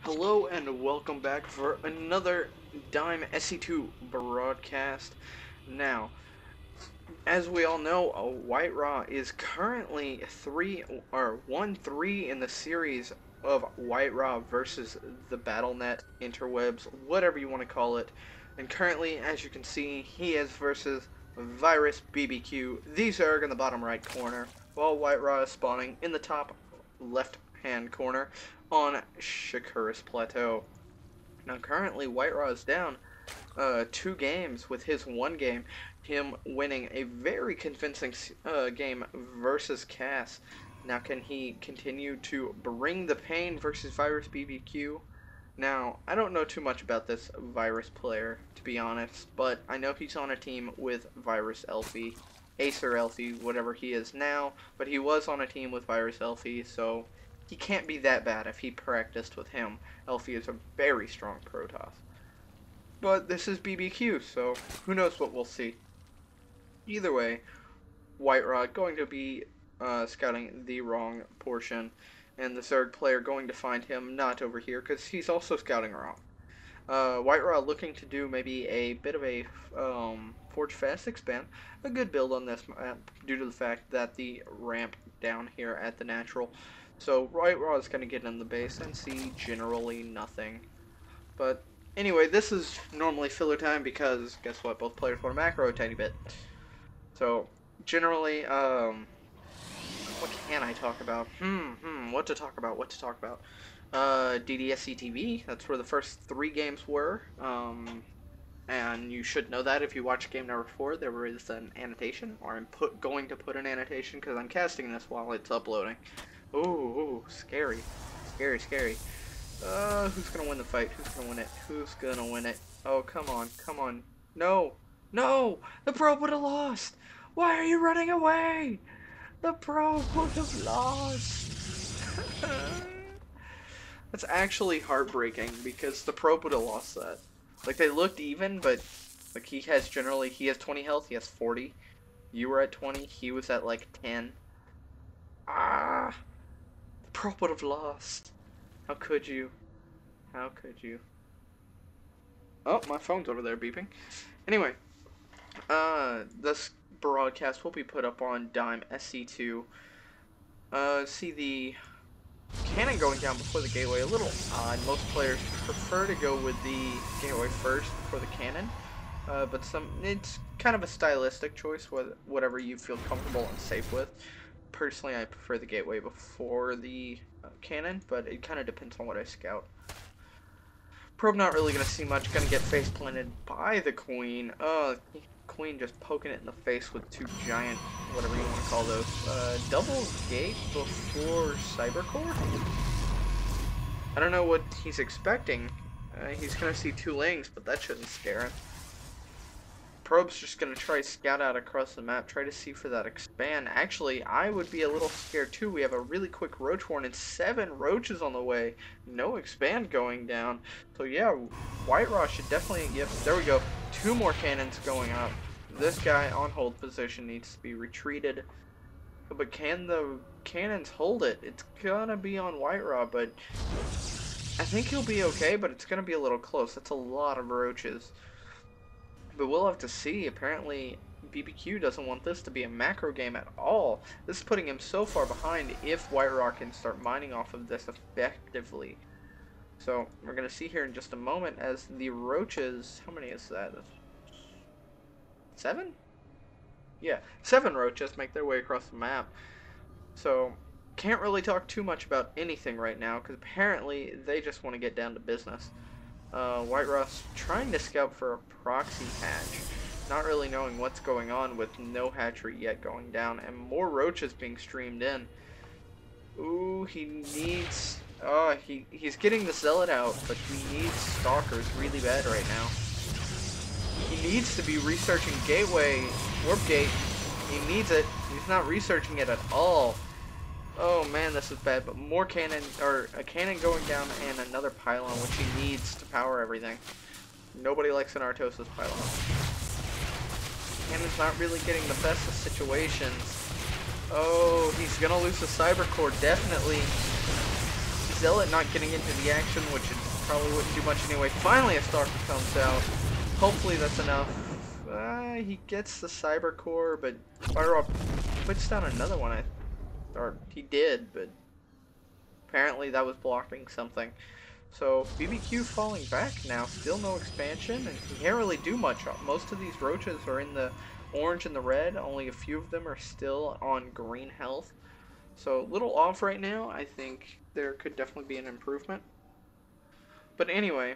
Hello and welcome back for another Dime SC2 broadcast. Now, as we all know, White Raw is currently 1-3 in the series of White Raw versus the BattleNet interwebs, whatever you want to call it. And currently, as you can see, he is versus Virus BBQ, the Zerg in the bottom right corner, while White Raw is spawning in the top left hand corner on Shakuris Plateau. Now, currently, White Raw is down 2 games, with his one game, him winning a very convincing game versus Cass. Now, can he continue to bring the pain versus Virus BBQ? Now, I don't know too much about this Virus player, to be honest, but I know he's on a team with Virus Elfie, Acer Elfie, whatever he is now, but he was on a team with Virus Elfie, so he can't be that bad if he practiced with him. Elfie is a very strong Protoss. But this is BBQ, so who knows what we'll see. Either way, White Rod going to be scouting the wrong portion, and the Zerg player going to find him not over here because he's also scouting wrong. White Rod looking to do maybe a bit of a Forge Fast expand, a good build on this map due to the fact that the ramp down here at the natural. So White Rod is going to get in the base and see generally nothing. But anyway, this is normally filler time because guess what? Both players want to macro a tiny bit. So generally, what can I talk about? What to talk about? What to talk about? DDSC TV. That's where the first 3 games were. And you should know that if you watch game number 4, there is an annotation, or I'm going to put an annotation because I'm casting this while it's uploading. Ooh, scary, scary, scary. Who's gonna win the fight? Who's gonna win it? Who's gonna win it? Oh, come on, come on. No! No! The probe would have lost! Why are you running away? The probe would have lost! That's actually heartbreaking because the probe would have lost that. Like, they looked even, but like he has 20 health, he has 40. You were at 20, he was at like 10. Ah! The probe would have lost. How could you? How could you? Oh, my phone's over there beeping. Anyway, this broadcast will be put up on Dime SC2. See the cannon going down before the gateway. A little odd. Most players prefer to go with the gateway first before the cannon. But it's kind of a stylistic choice, whatever you feel comfortable and safe with. Personally, I prefer the gateway before the cannon, but it kind of depends on what I scout. Probe not really going to see much, going to get face planted by the queen. Queen just poking it in the face with 2 giant, whatever you want to call those, double gate before Cybercore? I don't know what he's expecting. He's going to see 2 lanes, but that shouldn't scare him. Probe's just going to try to scout out across the map, try to see for that expand. Actually, I would be a little scared too. We have a really quick roach warn and 7 roaches on the way. No expand going down. So yeah, White Raw should definitely, yep, there we go. 2 more cannons going up. This guy on hold position needs to be retreated. But can the cannons hold it? It's gonna be on White Raw, but I think he'll be okay, but it's gonna be a little close. That's a lot of roaches. But we'll have to see. Apparently, BBQ doesn't want this to be a macro game at all. This is putting him so far behind if White Rock can start mining off of this effectively. So, we're going to see here in just a moment as the roaches... How many is that? 7? Yeah, 7 roaches make their way across the map. So, can't really talk too much about anything right now because apparently they just want to get down to business. White Ross trying to scout for a proxy hatch, not really knowing what's going on with no hatchery yet going down, and more roaches being streamed in. Ooh, he needs... he's getting the Zealot out, but he needs Stalkers really bad right now. He needs to be researching Gateway, Warp Gate. He needs it. He's not researching it at all. Oh man, this is bad, but more cannon, or a cannon going down and another pylon, which he needs to power everything. Nobody likes an Artosis pylon. Cannon's not really getting the best of situations. Oh, he's gonna lose the Cybercore, definitely. Zealot not getting into the action, which it probably wouldn't do much anyway. Finally a Stalker comes out. Hopefully that's enough. He gets the Cyber Core, but Fire puts down another one. Or he did, but apparently that was blocking something. So BBQ falling back now, still no expansion, and he can't really do much. Most of these roaches are in the orange and the red, only a few of them are still on green health. So a little off right now. I think there could definitely be an improvement. But anyway,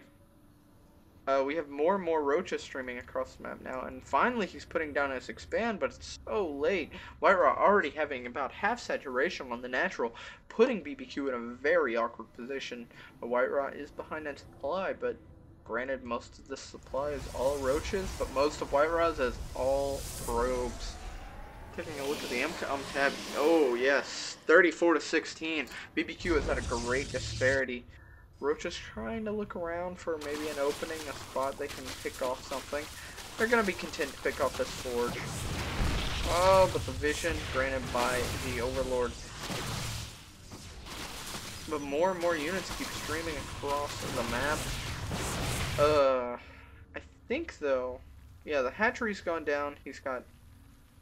we have more and more roaches streaming across the map now, and finally he's putting down his expand, but it's so late. Whiterot already having about half saturation on the natural, putting BBQ in a very awkward position. Whiterot is behind in supply, but granted most of the supply is all roaches, but most of Whiterot's is all probes. Taking a look at the MCOM tab, oh yes, 34 to 16. BBQ has had a great disparity. Roach is trying to look around for maybe an opening, a spot they can pick off something. They're going to be content to pick off this forge. Oh, but the vision granted by the Overlord. But more and more units keep streaming across the map. I think though, yeah, the hatchery's gone down. He's got,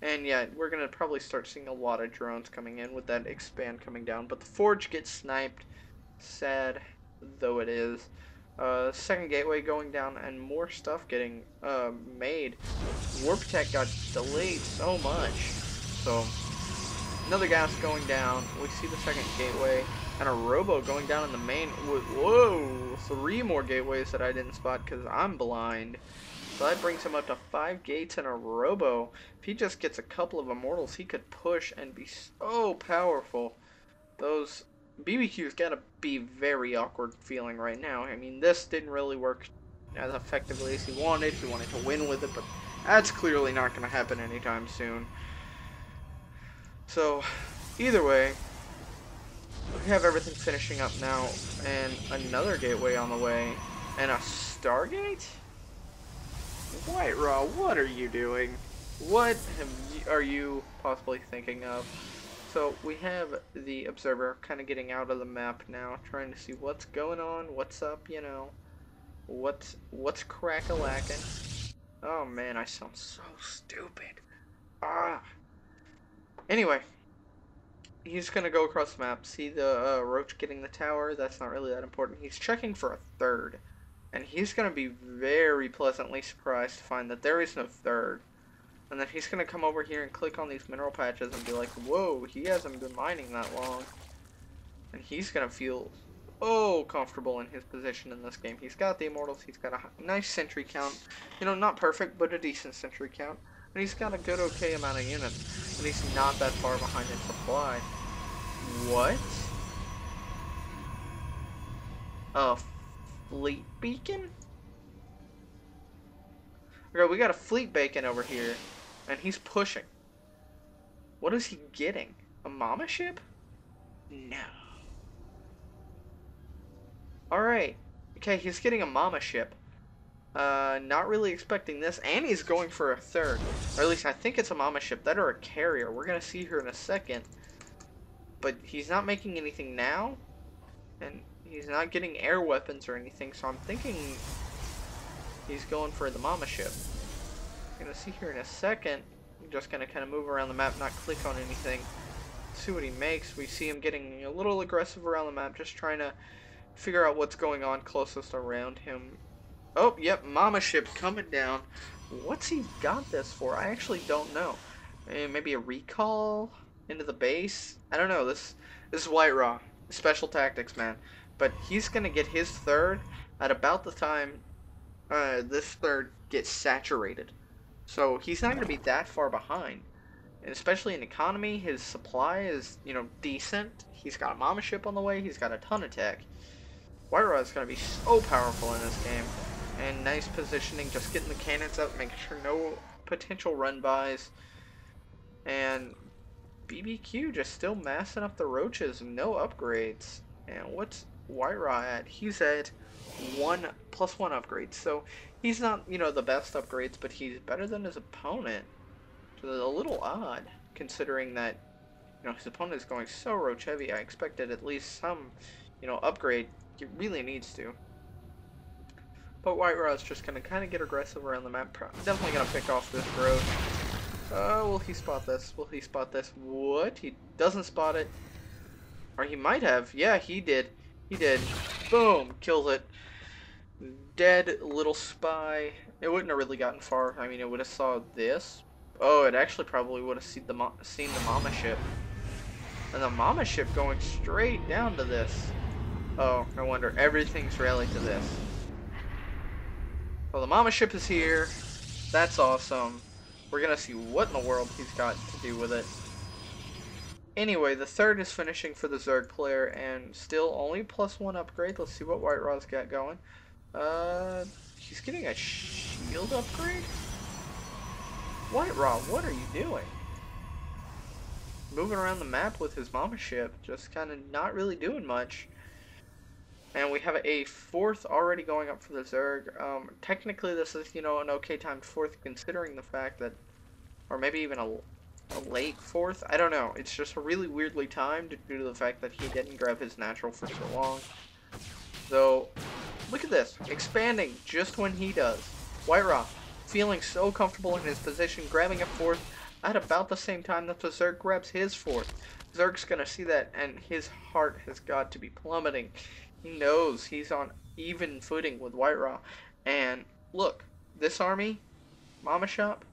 and yeah, we're going to probably start seeing a lot of drones coming in with that expand coming down. But the forge gets sniped. Sad though it is. Second gateway going down and more stuff getting made. Warp Tech got delayed so much. So another gas going down. We see the second gateway and a robo going down in the main. Whoa, 3 more gateways that I didn't spot because I'm blind. So that brings him up to 5 gates and a robo. If he just gets a couple of immortals, he could push and be so powerful. Those BBQ's got to be very awkward feeling right now. I mean, this didn't really work as effectively as he wanted. He wanted to win with it, but that's clearly not going to happen anytime soon. So, either way, we have everything finishing up now, and another gateway on the way, and a Stargate? Whiteraw, what are you doing? What are you possibly thinking of? So we have the observer kind of getting out of the map now, trying to see what's going on, what's up, you know, what's crack-a-lackin'. Oh man, I sound so stupid. Anyway, he's gonna go across the map, see the roach getting the tower. That's not really that important. He's checking for a third, and he's gonna be very pleasantly surprised to find that there is no third. And then he's going to come over here and click on these mineral patches and be like, whoa, he hasn't been mining that long. And he's going to feel so comfortable in his position in this game. He's got the immortals, he's got a nice sentry count. You know, not perfect, but a decent sentry count. And he's got a good, okay amount of units. And he's not that far behind in supply. What? A fleet beacon? Okay, we got a fleet beacon over here. And he's pushing. What is he getting? A mama ship? No. Alright. Okay, he's getting a mama ship. Not really expecting this. And he's going for a third. Or at least I think it's a mama ship. That or a carrier. We're going to see her in a second. But he's not making anything now. And he's not getting air weapons or anything. So I'm thinking he's going for the mama ship. Gonna see here in a second. I'm just gonna kind of move around the map, not click on anything. See what he makes. We see him getting a little aggressive around the map, just trying to figure out what's going on closest around him. Oh, yep, mama ship coming down. What's he got this for? I actually don't know. Maybe a recall into the base? I don't know. This is Whiteraw, special tactics man. But he's gonna get his third at about the time this third gets saturated. So he's not going to be that far behind. And especially in economy, his supply is, you know, decent. He's got a mama ship on the way. He's got a ton of tech. Whiteraw is going to be so powerful in this game. And nice positioning, just getting the cannons up, making sure no potential run-bys. And BBQ just still massing up the roaches, no upgrades. And what's Whiteraw at? He's at +1 upgrades. So he's not, you know, the best upgrades, but he's better than his opponent. So it's a little odd, considering that, you know, his opponent is going so roach heavy. I expected at least some, upgrade. He really needs to. But White Raw's just gonna kind of get aggressive around the map. Definitely gonna pick off this growth. Will he spot this? Will he spot this? What? He doesn't spot it. Or he might have. Yeah, he did. He did. Boom! Kills it. Dead little spy. It wouldn't have really gotten far. I mean, it would have saw this. Oh, it actually probably would have seen the mama ship. And the mama ship going straight down to this. Oh, no wonder. Everything's rallied to this. Well, the mama ship is here. That's awesome. We're gonna see what in the world he's got to do with it. Anyway, the third is finishing for the Zerg player, and still only +1 upgrade. Let's see what White Raw's got going. He's getting a shield upgrade? White Raw, what are you doing? Moving around the map with his mama ship, just kind of not really doing much. And we have a fourth already going up for the Zerg. Technically this is, an okay timed fourth considering the fact that, or maybe even a late fourth. I don't know. It's just really weirdly timed due to the fact that he didn't grab his natural for so long. So, look at this. Expanding just when he does. White Raw, feeling so comfortable in his position, grabbing a fourth at about the same time that the Zerg grabs his fourth. Zerg's gonna see that, and his heart has got to be plummeting. He knows he's on even footing with White Raw. And look, this army, Mama Ship,